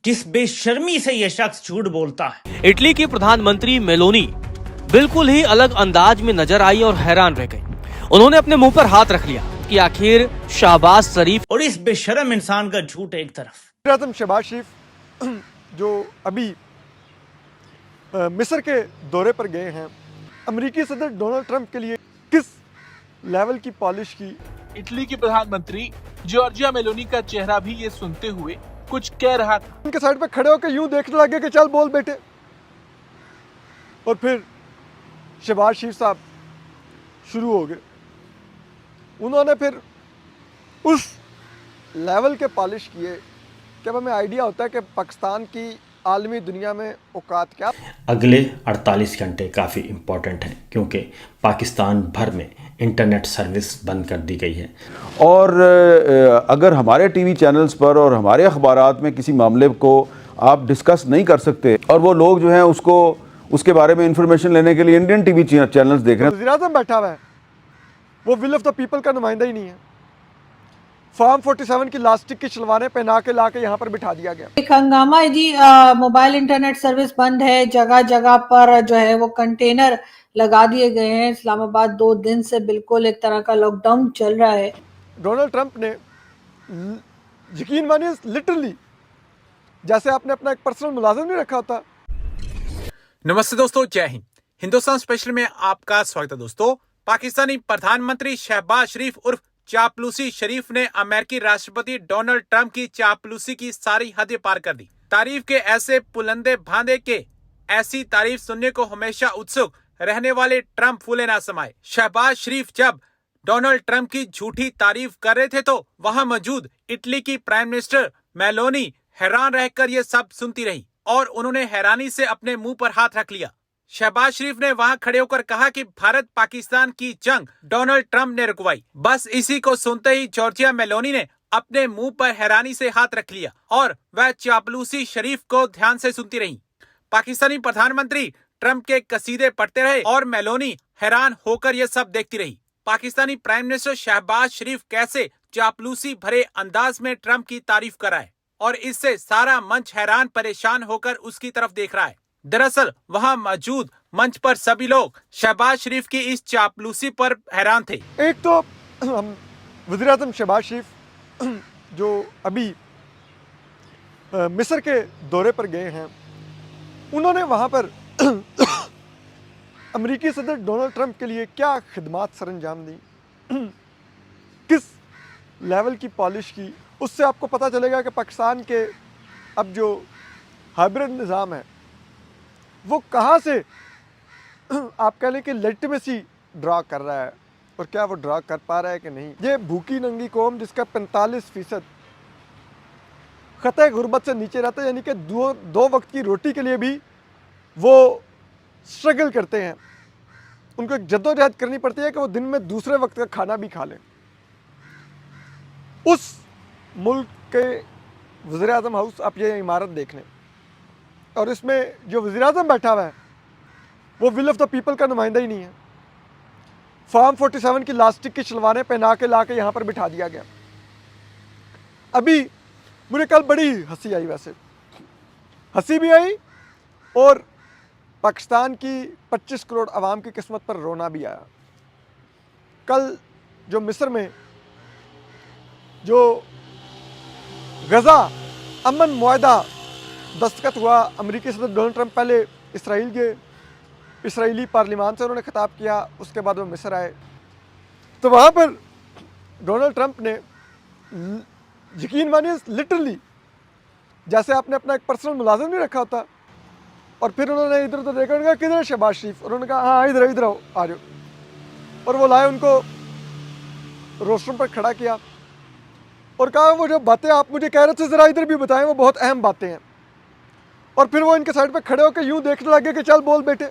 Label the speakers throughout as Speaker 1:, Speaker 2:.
Speaker 1: किस बेशर्मी से यह शख्स झूठ बोलता है।
Speaker 2: इटली की प्रधानमंत्री मेलोनी बिल्कुल ही अलग अंदाज में नजर आई और हैरान रह गई। उन्होंने अपने मुंह पर हाथ रख लिया कि आखिर शहबाज शरीफ
Speaker 1: और इस बेशरम इंसान का झूठ एक तरफ।
Speaker 3: आजम शहबाज शरीफ जो अभी मिस्र के दौरे पर गए हैं, अमेरिकी सदर डोनाल्ड ट्रंप के लिए किस लेवल की पॉलिश की।
Speaker 4: इटली की प्रधानमंत्री जॉर्जिया मेलोनी का चेहरा भी ये सुनते हुए कुछ कह रहा था।
Speaker 3: उनके साइड पे खड़े होकर यूं देखने लगे कि चल बोल बेटे। और फिर शहबाज शरीफ साहब शुरू हो गए। उन्होंने फिर उस लेवल के पॉलिश किए कि अब हमें आइडिया होता है कि पाकिस्तान की आलमी दुनिया में औकात क्या।
Speaker 5: अगले 48 घंटे काफ़ी इम्पोर्टेंट हैं क्योंकि पाकिस्तान भर में इंटरनेट सर्विस बंद कर दी गई है।
Speaker 6: और अगर हमारे टीवी चैनल्स पर और हमारे अखबारात में किसी मामले को आप डिस्कस नहीं कर सकते और वो लोग जो हैं उसको उसके बारे में इंफॉर्मेशन लेने के लिए इंडियन टीवी चैनल्स देख रहे हैं।
Speaker 3: वज़ीर आज़म बैठा हुआ है, वो विल ऑफ द पीपल का नुमाइंदा ही नहीं है। फॉर्म 47 की लास्टिक की शलवारें पहना के ला के यहाँ पर बिठा दिया गया।
Speaker 7: एक हंगामा है जी। मोबाइल इंटरनेट सर्विस बंद है, जगह जगह पर जो है वो कंटेनर लगा दिए गए हैं। इस्लामाबाद 2 दिन से बिल्कुल एक तरह का लॉकडाउन चल रहा है।
Speaker 3: डोनाल्ड ट्रंप ने यकीन मानिए लिटरली जैसे आपने अपना एक पर्सनल मुलाजिम नहीं रखा होता।
Speaker 4: नमस्ते दोस्तों, जय हिंद। हिंदुस्तान स्पेशल में आपका स्वागत है। दोस्तों, पाकिस्तानी प्रधानमंत्री शहबाज शरीफ उर्फ चापलूसी शरीफ ने अमेरिकी राष्ट्रपति डोनाल्ड ट्रंप की चापलूसी की सारी हदें पार कर दी। तारीफ के ऐसे पुलंदे भांदे के ऐसी तारीफ सुनने को हमेशा उत्सुक रहने वाले ट्रंप फूले ना समाये। शहबाज शरीफ जब डोनाल्ड ट्रंप की झूठी तारीफ कर रहे थे तो वहां मौजूद इटली की प्राइम मिनिस्टर मेलोनी हैरान रहकर ये सब सुनती रही और उन्होंने हैरानी से अपने मुंह पर हाथ रख लिया। शहबाज शरीफ ने वहां खड़े होकर कहा कि भारत पाकिस्तान की जंग डोनाल्ड ट्रंप ने रुकवाई। बस इसी को सुनते ही जॉर्जिया मेलोनी ने अपने मुंह पर हैरानी से हाथ रख लिया और वह चापलूसी शरीफ को ध्यान से सुनती रही। पाकिस्तानी प्रधानमंत्री ट्रंप के कसीदे पढ़ते रहे और मेलोनी हैरान होकर यह सब देखती रही। पाकिस्तानी प्राइम मिनिस्टर शहबाज शरीफ कैसे चापलूसी भरे अंदाज में ट्रंप की तारीफ कर रहा है और इससे सारा मंच हैरान परेशान होकर उसकी तरफ देख रहा है। दरअसल वहां मौजूद मंच पर सभी लोग शहबाज शरीफ की इस चापलूसी पर हैरान थे।
Speaker 3: एक तो वज़ीर आज़म शहबाज शरीफ जो अभी मिस्र के दौरे पर गए हैं, उन्होंने वहाँ पर अमेरिकी सदर डोनाल्ड ट्रंप के लिए क्या खिदमात सरअंजाम दी, किस लेवल की पॉलिश की, उससे आपको पता चलेगा कि पाकिस्तान के अब जो हाइब्रिड निज़ाम है वो कहाँ से आप कह लें कि लेजिटिमेसी ड्रा कर रहा है और क्या वो ड्रा कर पा रहा है कि नहीं। ये भूखी नंगी कौम जिसका 45% खतरे गुर्बत से नीचे रहता है, यानी कि दो वक्त की रोटी के लिए भी वो स्ट्रगल करते हैं। उनको एक जद्दोजहद करनी पड़ती है कि वो दिन में दूसरे वक्त का खाना भी खा लें। उस मुल्क के वज़ीर आज़म हाउस आप ये इमारत देख लें और इसमें जो वज़ीर आज़म बैठा हुआ है वो विल ऑफ द पीपल का नुमाइंदा ही नहीं है। फॉर्म 47 की लास्टिक की शलवारें पहना के ला के यहाँ पर बिठा दिया गया। अभी मुझे कल बड़ी हंसी आई, वैसे हंसी भी आई और पाकिस्तान की 25 करोड़ आवाम की किस्मत पर रोना भी आया। कल जो मिस्र में जो गज़ा अमन मुआहदा दस्तखत हुआ, अमेरिकी सदर डोनाल्ड ट्रंप पहले इसराइल गए, इसराइली पार्लिमान से उन्होंने खिताब किया, उसके बाद वो मिस्र आए। तो वहाँ पर डोनाल्ड ट्रंप ने यकीन मानिए लिटरली जैसे आपने अपना एक पर्सनल मुलाजिम नहीं रखा होता। और फिर उन्होंने इधर उधर देखा, उन्होंने कहा किधर है शहबाज शरीफ, उन्होंने कहा हाँ इधर इधर आओ, आ जाओ। और वो लाए, उनको रोस्टरूम पर खड़ा किया और कहा वो जो बातें आप मुझे कह रहे थे ज़रा इधर भी बताएं, वो बहुत अहम बातें हैं। और फिर वो इनके साइड पे खड़े होकर यूं देखने लगे कि चल बोल बेटे।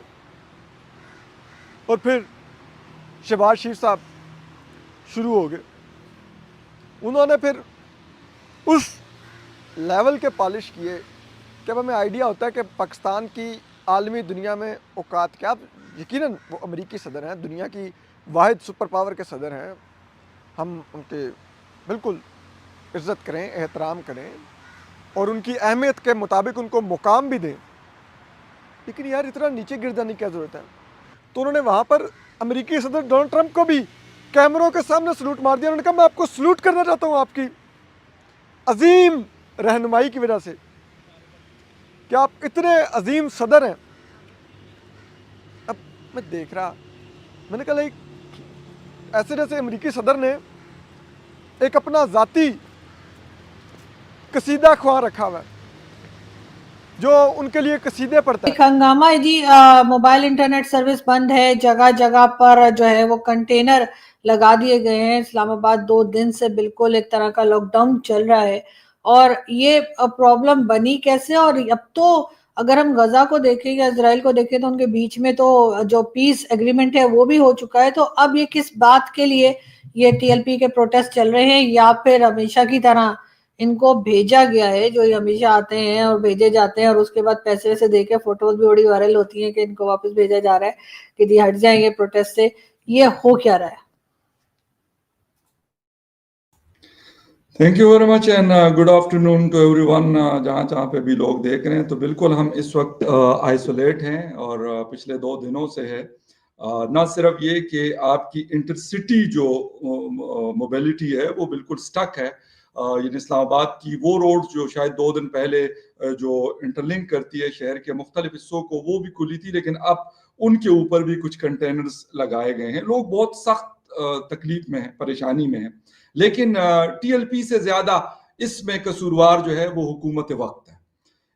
Speaker 3: और फिर शहबाज शरीफ साहब शुरू हो गए। उन्होंने फिर उस लेवल के पॉलिश किए कि अब हमें आइडिया होता है कि पाकिस्तान की आलमी दुनिया में औकात क्या। यकीनन वो अमेरिकी सदर हैं, दुनिया की वाहिद सुपर पावर के सदर हैं, हम उनके बिल्कुल इज़्ज़त करें, एहतराम करें। और उनकी अहमियत के मुताबिक उनको मुकाम भी दें, लेकिन यार इतना नीचे गिर जाने की क्या ज़रूरत है। तो उन्होंने वहाँ पर अमेरिकी सदर डोनाल्ड ट्रंप को भी कैमरों के सामने सलूट मार दिया। उन्होंने कहा मैं आपको सलूट करना चाहता हूँ आपकी अजीम रहनुमाई की वजह से कि आप इतने अजीम सदर हैं। अब मैं देख रहा, मैंने कहा लाइक ऐसे जैसे अमेरिकी सदर ने एक अपना ज़ाती कसीदा ख्वां रखा हुआ है जो उनके लिए कसीदे पढ़ता है।
Speaker 7: एक हंगामा है जी, मोबाइल इंटरनेट सर्विस बंद है, जगह जगह पर जो है वो कंटेनर लगा दिए गए हैं। इस्लामाबाद 2 दिन से बिल्कुल एक तरह का लॉकडाउन चल रहा है। और ये प्रॉब्लम बनी कैसे, और अब तो अगर हम गजा को देखें या इजराइल को देखें तो उनके बीच में तो जो पीस एग्रीमेंट है वो भी हो चुका है। तो अब ये किस बात के लिए ये टीएलपी के प्रोटेस्ट चल रहे हैं, या फिर हमेशा की तरह इनको भेजा गया है, जो ये हमेशा आते हैं और भेजे जाते हैं और उसके बाद पैसे वैसे दे के फोटोज भी बड़ी वायरल होती हैं कि इनको वापस भेजा जा रहा है कि जी हट जाएंगे प्रोटेस्ट से। ये हो क्या रहा है?
Speaker 8: Thank you very much and good afternoon to everyone. जहाँ जहाँ पे भी लोग देख रहे हैं, तो बिल्कुल हम इस वक्त आइसोलेट हैं और पिछले 2 दिनों से है। ना सिर्फ ये कि आपकी इंटरसिटी जो मोबिलिटी है वो बिल्कुल स्टक है। इस्लामाबाद की वो रोड जो शायद 2 दिन पहले जो इंटरलिंक करती है शहर के मुख्तलिफ हिस्सों को, वो भी खुली थी, लेकिन अब उनके ऊपर भी कुछ कंटेनर्स लगाए गए हैं। लोग बहुत सख्त तकलीफ में हैं, परेशानी में हैं, लेकिन टीएलपी से ज्यादा इसमें कसूरवार जो है वो हुकूमत वक्त है।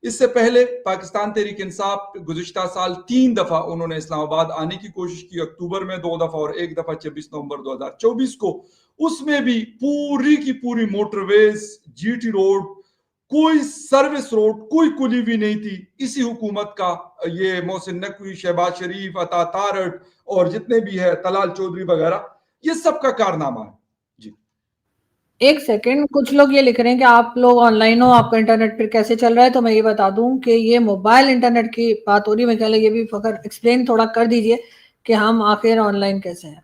Speaker 8: इससे पहले पाकिस्तान तहरीक इंसाफ गुज़िश्ता साल 3 दफा उन्होंने इस्लामाबाद आने की कोशिश की, अक्टूबर में 2 दफा और 1 दफा 26 नवंबर 2024 को। उसमें भी पूरी की पूरी मोटरवेज, जीटी रोड, कोई सर्विस रोड, कोई कुली भी नहीं थी। इसी हुकूमत का ये मोहसिन नकवी, शहबाज शरीफ, अता तारट और जितने भी है, तलाल चौधरी वगैरह, ये सब का कारनामा है।
Speaker 7: एक सेकंड, कुछ लोग ये लिख रहे हैं कि आप लोग ऑनलाइन हो, आपका इंटरनेट फिर कैसे चल रहा है। तो मैं ये बता दूं कि ये मोबाइल इंटरनेट की बात हो रही है। मैं कह रहा ये भी फकर एक्सप्लेन थोड़ा कर दीजिए कि हम आखिर ऑनलाइन कैसे हैं।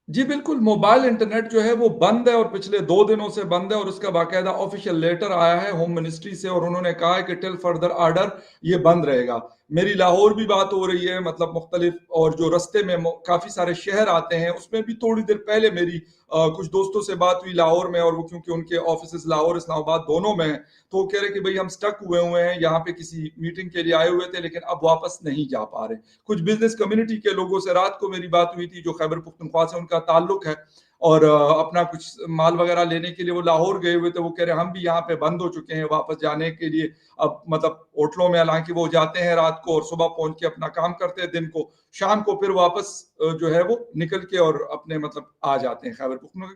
Speaker 8: जी बिल्कुल, मोबाइल इंटरनेट जो है वो बंद है और पिछले 2 दिनों से बंद है और उसका बाकायदा ऑफिशियल लेटर आया है होम मिनिस्ट्री से और उन्होंने कहा है कि टिल फर्दर ऑर्डर ये बंद रहेगा। मेरी लाहौर भी बात हो रही है, मतलब मुख्तलिफ, और जो रस्ते में काफी सारे शहर आते हैं उसमें भी थोड़ी देर पहले मेरी कुछ दोस्तों से बात हुई लाहौर में, और वो क्योंकि उनके ऑफिस लाहौर इस्लामाबाद दोनों में हैं, तो वो कह रहे कि भाई हम स्टक हुए हैं, यहाँ पे किसी मीटिंग के लिए आए हुए थे लेकिन अब वापस नहीं जा पा रहे। कुछ बिजनेस कम्युनिटी के लोगों से रात को मेरी बात हुई थी जो खैबर पुख्तनख्वा से उनका ताल्लुक है और अपना कुछ माल वगैरह लेने के लिए वो लाहौर गए हुए थे। वो कह रहे हम भी यहाँ पे बंद हो चुके हैं वापस जाने के लिए। अब मतलब होटलों में हालांकि वो जाते हैं रात को और सुबह पहुंच के अपना काम करते हैं दिन को, शाम को फिर वापस जो है वो निकल के और अपने मतलब आ जाते हैं खैबर पुख्तनख्वा।